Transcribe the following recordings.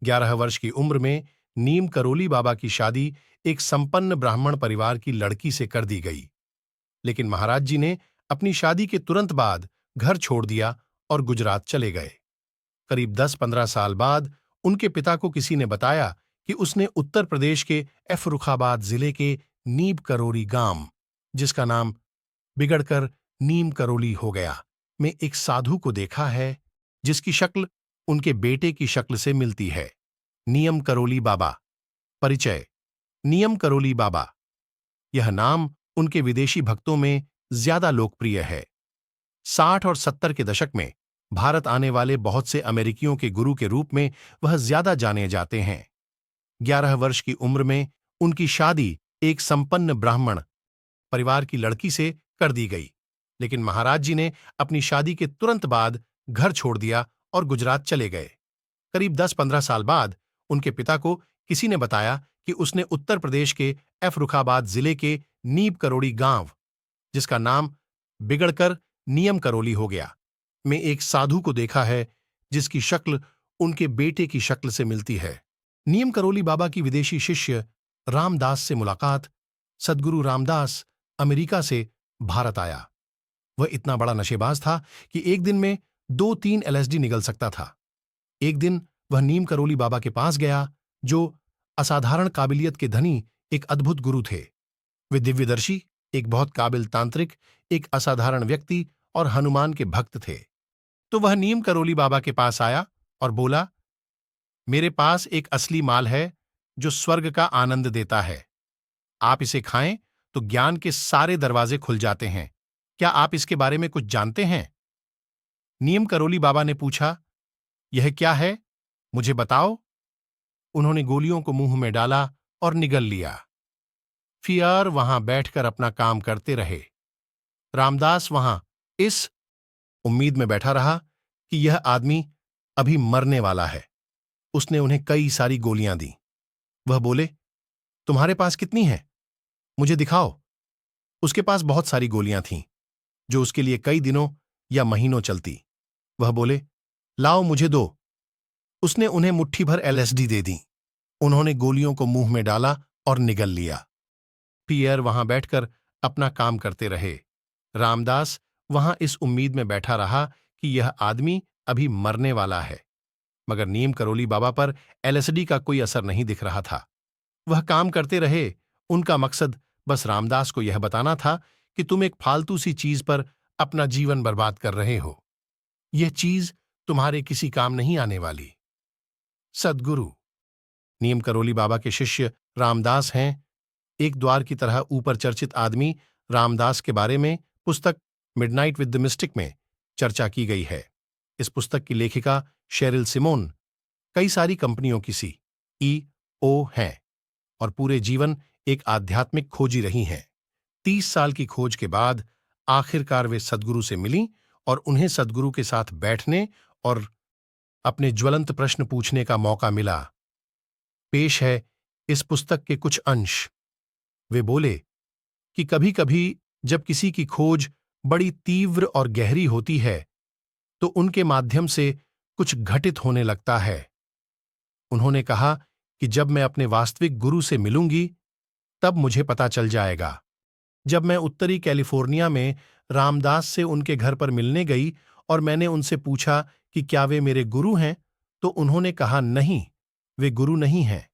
11 वर्ष की उम्र में नीम करोली बाबा की शादी एक संपन्न ब्राह्मण परिवार की लड़की से कर दी गई। लेकिन महाराज जी ने अपनी शादी के तुरंत बाद घर छोड़ दिया और गुजरात चले गए। करीब 10-15 साल बाद उनके पिता को किसी ने बताया कि उसने उत्तर प्रदेश के फर्रुखाबाद जिले के नीम करोली गांव, जिसका नाम बिगड़कर नीम करोली हो गया, में एक साधु को देखा है जिसकी शक्ल उनके बेटे की शक्ल से मिलती है। नियम करोली बाबा। परिचय। नियम करोली बाबा, यह नाम उनके विदेशी भक्तों में ज्यादा लोकप्रिय है। 60 और 70 के दशक में भारत आने वाले बहुत से अमेरिकियों के गुरु के रूप में वह ज्यादा जाने जाते हैं। 11 वर्ष की उम्र में उनकी शादी एक संपन्न ब्राह्मण परिवार की लड़की से कर दी गई। लेकिन महाराज जी ने अपनी शादी के तुरंत बाद घर छोड़ दिया और गुजरात चले गए। करीब 10-15 साल बाद उनके पिता को किसी ने बताया कि उसने उत्तर प्रदेश के फर्रुखाबाद जिले के नीम करोली गांव, जिसका नाम बिगड़कर नियम करोली हो गया, में एक साधु को देखा है जिसकी शक्ल उनके बेटे की शक्ल से मिलती है। नियम करोली बाबा की विदेशी शिष्य रामदास से मुलाकात। सद्गुरु रामदास अमेरिका से भारत आया। वह इतना बड़ा नशेबाज था कि एक दिन में 2-3 LSD निगल सकता था। एक दिन वह नीम करोली बाबा के पास गया, जो असाधारण काबिलियत के धनी एक अद्भुत गुरु थे। वे दिव्यदर्शी, एक बहुत काबिल तांत्रिक, एक असाधारण व्यक्ति और हनुमान के भक्त थे। तो वह नीम करोली बाबा के पास आया और बोला, मेरे पास एक असली माल है जो स्वर्ग का आनंद देता है। आप इसे खाएं तो ज्ञान के सारे दरवाजे खुल जाते हैं। क्या आप इसके बारे में कुछ जानते हैं? नीम करोली बाबा ने पूछा, यह क्या है, मुझे बताओ। उन्होंने गोलियों को मुंह में डाला और निगल लिया। फिर वहां बैठकर अपना काम करते रहे। रामदास वहां इस उम्मीद में बैठा रहा कि यह आदमी अभी मरने वाला है। उसने उन्हें कई सारी गोलियां दी। वह बोले, तुम्हारे पास कितनी हैं? मुझे दिखाओ। उसके पास बहुत सारी गोलियां थीं, जो उसके लिए कई दिनों या महीनों चलती। वह बोले, लाओ मुझे दो। उसने उन्हें मुट्ठी भर LSD दे दी। उन्होंने गोलियों को मुंह में डाला और निगल लिया। पियर वहां बैठकर अपना काम करते रहे। रामदास वहां इस उम्मीद में बैठा रहा कि यह आदमी अभी मरने वाला है, मगर नीम करोली बाबा पर LSD का कोई असर नहीं दिख रहा था। वह काम करते रहे। उनका मकसद बस रामदास को यह बताना था कि तुम एक फालतू सी चीज पर अपना जीवन बर्बाद कर रहे हो। यह चीज तुम्हारे किसी काम नहीं आने वाली। सद्गुरु नीम करोली बाबा के शिष्य रामदास हैं। एक द्वार की तरह ऊपर चर्चित आदमी रामदास के बारे में पुस्तक मिडनाइट विद द मिस्टिक में चर्चा की गई है। इस पुस्तक की लेखिका शेरिल सिमोन कई सारी कंपनियों की CEO हैं और पूरे जीवन एक आध्यात्मिक खोजी रही हैं। 30 साल की खोज के बाद आखिरकार वे सद्गुरु से मिलीं और उन्हें सद्गुरु के साथ बैठने और अपने ज्वलंत प्रश्न पूछने का मौका मिला। पेश है इस पुस्तक के कुछ अंश। वे बोले कि कभी-कभी जब किसी की खोज बड़ी तीव्र और गहरी होती है, तो उनके माध्यम से कुछ घटित होने लगता है। उन्होंने कहा कि जब मैं अपने वास्तविक गुरु से मिलूंगी, तब मुझे पता चल जाएगा। जब मैं उत्तरी कैलिफोर्निया में रामदास से उनके घर पर मिलने गई और मैंने उनसे पूछा कि क्या वे मेरे गुरु हैं, तो उन्होंने कहा नहीं, वे गुरु नहीं हैं।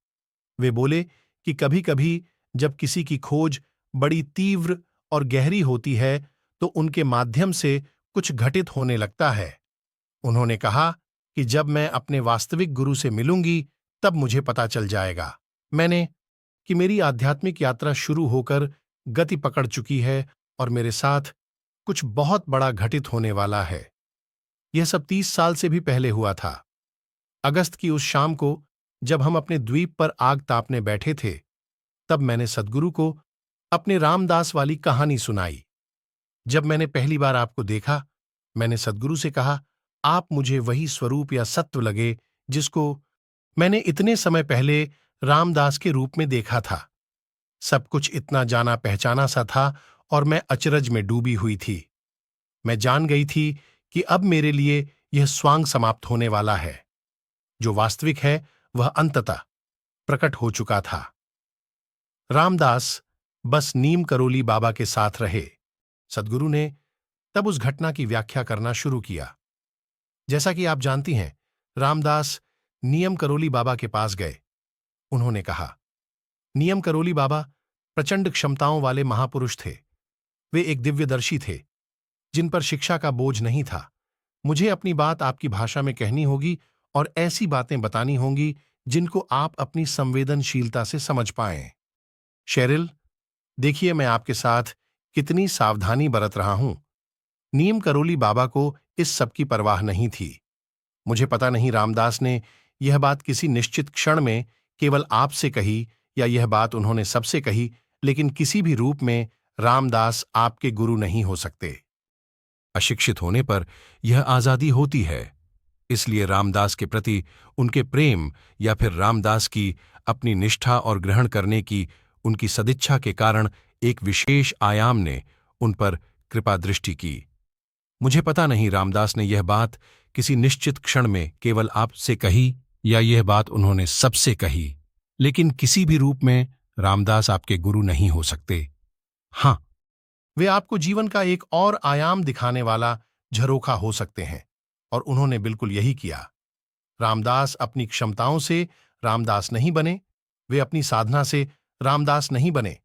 वे बोले कि कभी-कभी जब किसी की खोज बड़ी तीव्र और गहरी होती है, तो उनके माध्यम से कुछ घटित होने लगता है। उन्होंने कहा कि जब मैं अपने वास्तविक गुरु से मिलूंगी, तब मुझे पता चल जाएगा। मैंने कि मेरी आध्यात्मिक यात्रा शुरू होकर गति पकड़ चुकी है और मेरे साथ कुछ बहुत बड़ा घटित होने वाला है। यह सब 30 साल से भी पहले हुआ था। अगस्त की उस शाम को जब हम अपने द्वीप पर आग तापने बैठे थे, तब मैंने सद्गुरु को अपने रामदास वाली कहानी सुनाई। जब मैंने पहली बार आपको देखा, मैंने सद्गुरु से कहा, आप मुझे वही स्वरूप या सत्व लगे जिसको मैंने इतने समय पहले रामदास के रूप में देखा था। सब कुछ इतना जाना पहचाना सा था और मैं अचरज में डूबी हुई थी। मैं जान गई थी कि अब मेरे लिए यह स्वांग समाप्त होने वाला है। जो वास्तविक है वह अंततः प्रकट हो चुका था। रामदास बस नीम करोली बाबा के साथ रहे। सद्गुरु ने तब उस घटना की व्याख्या करना शुरू किया। जैसा कि आप जानती हैं, रामदास नियम करोली बाबा के पास गए। उन्होंने कहा, नियम करोली बाबा प्रचंड क्षमताओं वाले महापुरुष थे। वे एक दिव्यदर्शी थे जिन पर शिक्षा का बोझ नहीं था। मुझे अपनी बात आपकी भाषा में कहनी होगी और ऐसी बातें बतानी होंगी जिनको आप अपनी संवेदनशीलता से समझ पाएं। शेरिल, देखिए मैं आपके साथ कितनी सावधानी बरत रहा हूं। नीम करोली बाबा को इस सब की परवाह नहीं थी। मुझे पता नहीं रामदास ने यह बात किसी निश्चित क्षण में केवल आपसे कही या यह बात उन्होंने सबसे कही, लेकिन किसी भी रूप में रामदास आपके गुरु नहीं हो सकते। अशिक्षित होने पर यह आजादी होती है। इसलिए रामदास के प्रति उनके प्रेम या फिर रामदास की अपनी निष्ठा और ग्रहण करने की उनकी सदिच्छा के कारण एक विशेष आयाम ने उन पर कृपा दृष्टि की। मुझे पता नहीं रामदास ने यह बात किसी निश्चित क्षण में केवल आपसे कही या यह बात उन्होंने सबसे कही, लेकिन किसी भी रूप में रामदास आपके गुरु नहीं हो सकते। हाँ, वे आपको जीवन का एक और आयाम दिखाने वाला झरोखा हो सकते हैं, और उन्होंने बिल्कुल यही किया। रामदास अपनी क्षमताओं से रामदास नहीं बने, वे अपनी साधना से रामदास नहीं बने।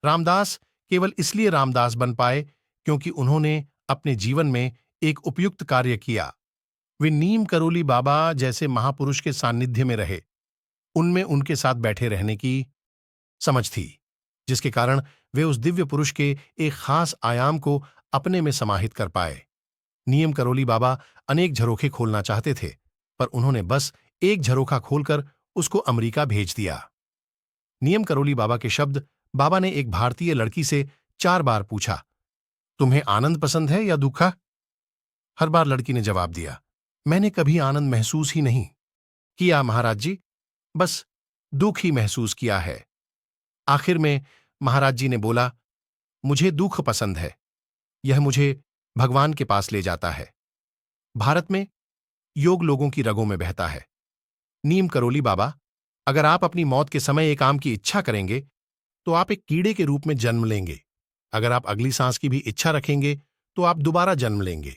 रामदास केवल इसलिए रामदास बन पाए क्योंकि उन्होंने अपने जीवन में एक उपयुक्त कार्य किया। वे नीम करोली बाबा जैसे महापुरुष के सानिध्य में रहे। उनमें उनके साथ बैठे रहने की समझ थी, जिसके कारण वे उस दिव्य पुरुष के एक खास आयाम को अपने में समाहित कर पाए। नीम करोली बाबा अनेक झरोखे खोलना चाहते थे, पर उन्होंने बस एक झरोखा खोलकर उसको अमेरिका भेज दिया। नीम करोली बाबा के शब्द, बाबा ने एक भारतीय लड़की से 4 बार पूछा, तुम्हें आनंद पसंद है या दुखा? हर बार लड़की ने जवाब दिया, मैंने कभी आनंद महसूस ही नहीं किया महाराज जी, बस दुख ही महसूस किया है। आखिर में महाराज जी ने बोला, मुझे दुख पसंद है, यह मुझे भगवान के पास ले जाता है। भारत में योग लोगों की रगों में बहता है। नीम करोली बाबा, अगर आप अपनी मौत के समय एक काम की इच्छा करेंगे तो आप एक कीड़े के रूप में जन्म लेंगे। अगर आप अगली सांस की भी इच्छा रखेंगे तो आप दोबारा जन्म लेंगे।